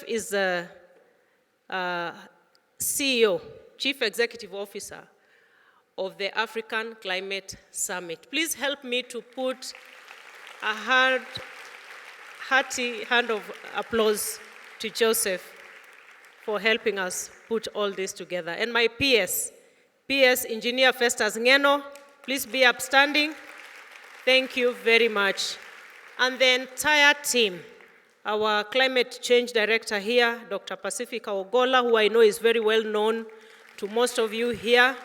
is the CEO, Chief Executive Officer of the African Climate Summit. Please help me to put a hearty hand of applause to Joseph for helping us put all this together. And my PS, Engineer Festus Ngeno, please be upstanding. Thank you very much. And the entire team, our climate change director here, Dr. Pacifica Ogola, who I know is very well known to most of you here.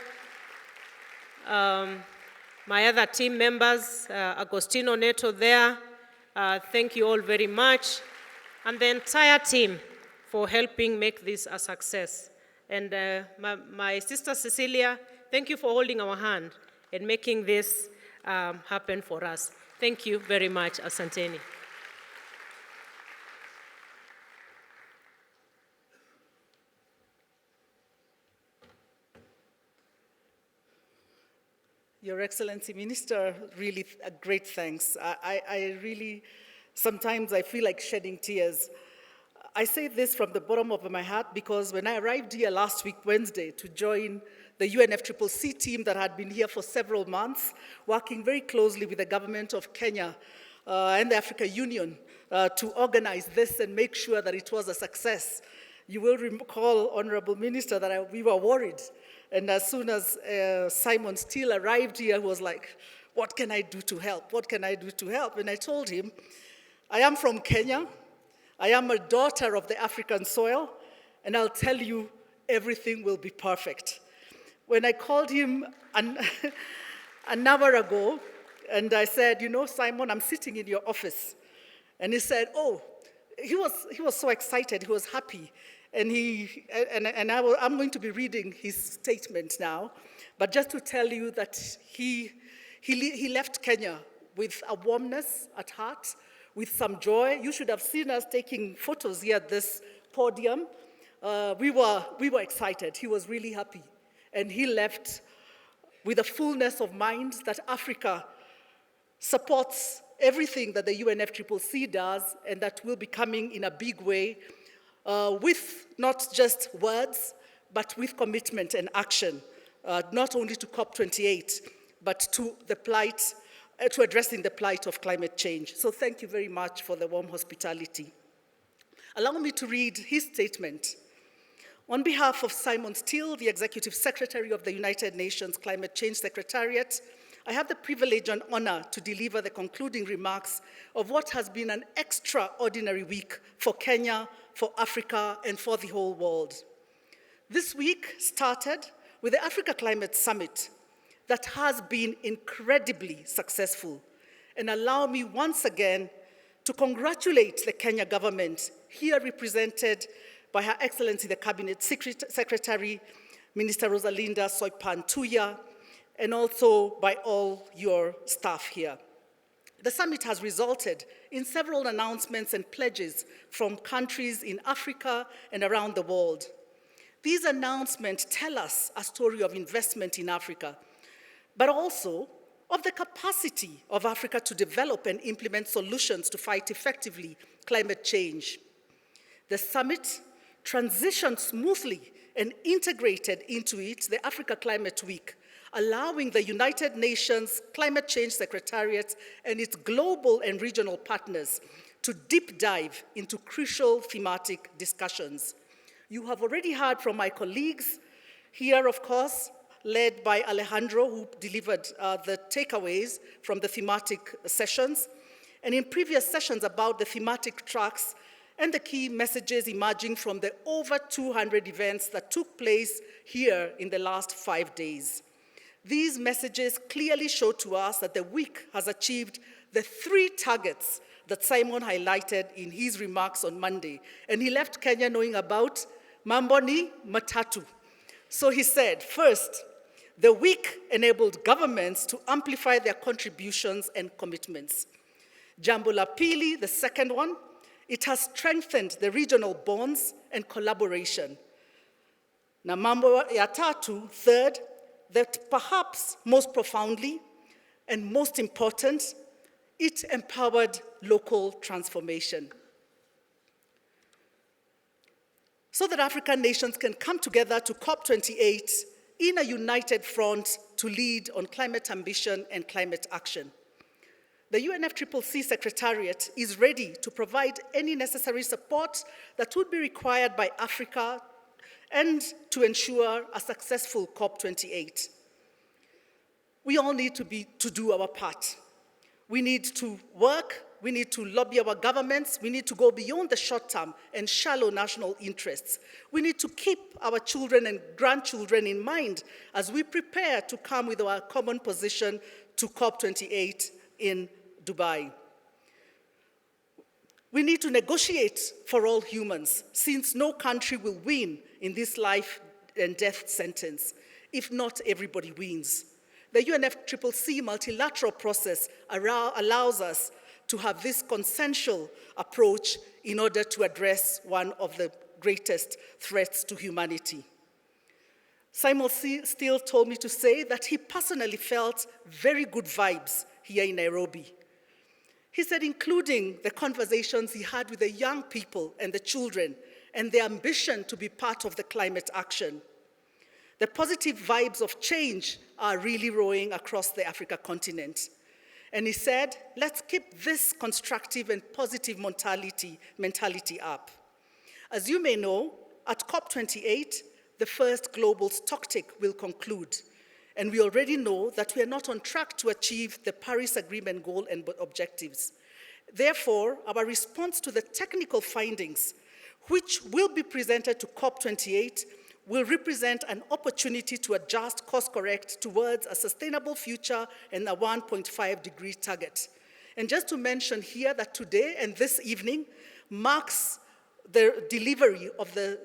My other team members, Agostino Neto there, thank you all very much. And the entire team for helping make this a success. And my sister Cecilia, thank you for holding our hand and making this happen for us. Thank you very much, Asanteni. Your Excellency Minister, really a great thanks. I really, sometimes I feel like shedding tears. I say this from the bottom of my heart because when I arrived here last week, Wednesday, to join the UNFCCC team that had been here for several months, working very closely with the government of Kenya and the African Union to organize this and make sure that it was a success. You will recall, Honorable Minister, that we were worried. And as soon as Simon Steele arrived here, he was like, what can I do to help? What can I do to help? And I told him, I am from Kenya. I am a daughter of the African soil. And I'll tell you, everything will be perfect. When I called him an hour ago, and I said, you know, Simon, I'm sitting in your office. And he said, oh, he was so excited. He was happy. And I'm going to be reading his statement now, but just to tell you that he left Kenya with a warmness at heart, with some joy. You should have seen us taking photos here at this podium. We were excited. He was really happy. And he left with a fullness of mind that Africa supports everything that the UNFCCC does, and that will be coming in a big way, with not just words, but with commitment and action, not only to COP28, but to the plight, to addressing the plight of climate change. So thank you very much for the warm hospitality. Allow me to read his statement. On behalf of Simon Steele, the Executive Secretary of the United Nations Climate Change Secretariat, I have the privilege and honor to deliver the concluding remarks of what has been an extraordinary week for Kenya, for Africa, and for the whole world. This week started with the Africa Climate Summit that has been incredibly successful. And allow me once again to congratulate the Kenya government, here represented by Her Excellency the Cabinet Secretary, Minister Rosalinda Soipan-Tuya, and also by all your staff here. The summit has resulted in several announcements and pledges from countries in Africa and around the world. These announcements tell us a story of investment in Africa, but also of the capacity of Africa to develop and implement solutions to fight effectively climate change. The summit transitioned smoothly and integrated into it the Africa Climate Week, allowing the United Nations Climate Change Secretariat and its global and regional partners to deep dive into crucial thematic discussions. You have already heard from my colleagues here, of course, led by Alejandro, who delivered the takeaways from the thematic sessions, and in previous sessions about the thematic tracks and the key messages emerging from the over 200 events that took place here in the last 5 days. These messages clearly show to us that the week has achieved the 3 targets that Simon highlighted in his remarks on Monday. And he left Kenya knowing about mambo ni matatu. So he said, first, the week enabled governments to amplify their contributions and commitments. Jambo la pili, the second one, it has strengthened the regional bonds and collaboration. Na mambo ya tatu, third, that perhaps most profoundly and most important, it empowered local transformation. so that African nations can come together to COP28 in a united front to lead on climate ambition and climate action. The UNFCCC Secretariat is ready to provide any necessary support that would be required by Africa and to ensure a successful COP28. We all need to do our part. We need to work, we need to lobby our governments, we need to go beyond the short-term and shallow national interests. We need to keep our children and grandchildren in mind as we prepare to come with our common position to COP28 in Dubai. We need to negotiate for all humans, since no country will win in this life and death sentence if not everybody wins. The UNFCCC multilateral process allows us to have this consensual approach in order to address one of the greatest threats to humanity. Simon Steele told me to say that he personally felt very good vibes here in Nairobi. He said, including the conversations he had with the young people and the children and their ambition to be part of the climate action. The positive vibes of change are really rolling across the Africa continent. And he said, let's keep this constructive and positive mentality up. As you may know, at COP28, the first global stocktake will conclude. And we already know that we are not on track to achieve the Paris Agreement goal and objectives. Therefore, our response to the technical findings, which will be presented to COP28, will represent an opportunity to adjust course correct towards a sustainable future and a 1.5 degree target. And just to mention here that today and this evening marks the delivery of the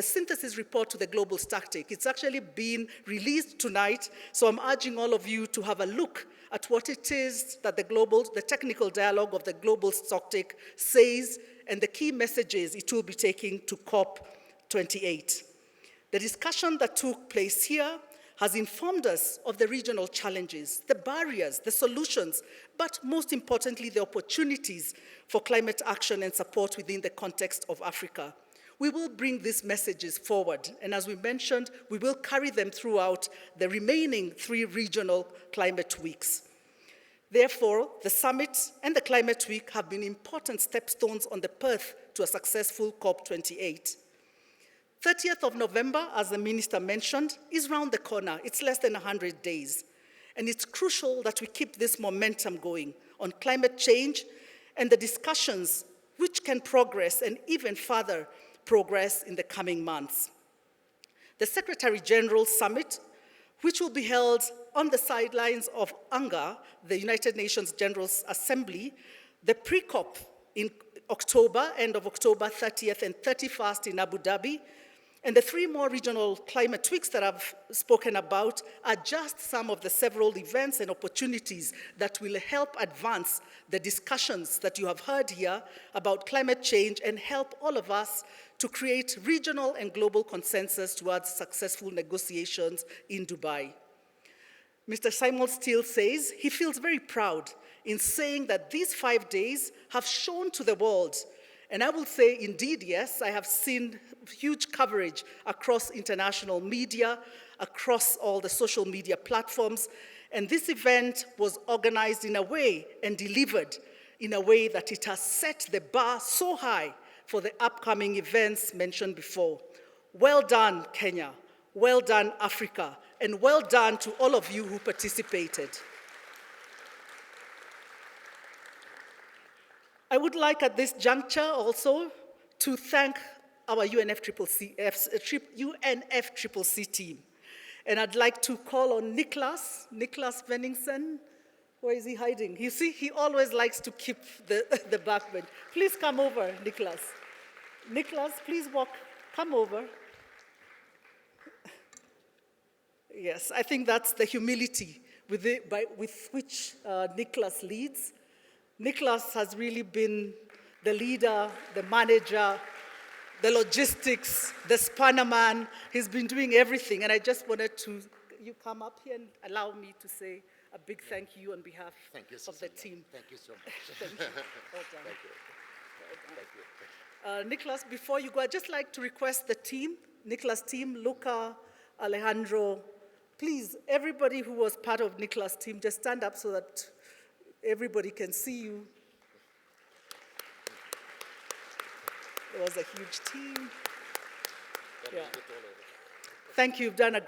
synthesis report to the global stocktake. It's actually been released tonight, so I'm urging all of you to have a look at what it is that the technical dialogue of the global stocktake says and the key messages it will be taking to COP28. The discussion that took place here has informed us of the regional challenges, the barriers, the solutions, but most importantly, the opportunities for climate action and support within the context of Africa. We will bring these messages forward, and as we mentioned, we will carry them throughout the remaining 3 regional climate weeks. Therefore, the summit and the climate week have been important stepstones on the path to a successful COP28. 30th of November, as the minister mentioned, is round the corner. It's less than 100 days. And it's crucial that we keep this momentum going on climate change and the discussions which can progress and even further progress in the coming months. The Secretary General Summit, which will be held on the sidelines of UNGA, the United Nations General Assembly, the pre-COP in October, end of October 30th and 31st in Abu Dhabi, and the 3 more regional climate weeks that I've spoken about are just some of the several events and opportunities that will help advance the discussions that you have heard here about climate change and help all of us to create regional and global consensus towards successful negotiations in Dubai. Mr. Simon Steele says he feels very proud in saying that these 5 days have shown to the world. And I will say, indeed, yes, I have seen huge coverage across international media, across all the social media platforms, and this event was organized in a way and delivered in a way that it has set the bar so high for the upcoming events mentioned before. Well done, Kenya. Well done, Africa. And well done to all of you who participated. I would like at this juncture also to thank our UNFCCC team. And I'd like to call on Nicholas Venningsen. Where is he hiding? You see, he always likes to keep the backbench. Please come over, Nicholas. Nicholas, please come over. Yes, I think that's the humility with which Nicholas leads. Nicholas has really been the leader, the manager, the logistics, the spanner man. He's been doing everything. And I just wanted you come up here and allow me to say a big thank you on behalf of the team. Thank you so much. Thank you. Well done. Thank you. Well done. Thank you. Nicholas, before you go, I'd just like to request the team, Nicholas' team, Luca, Alejandro, please, everybody who was part of Nicholas' team, just stand up so that everybody can see you. It was a huge team. Yeah. Thank you, you've done a great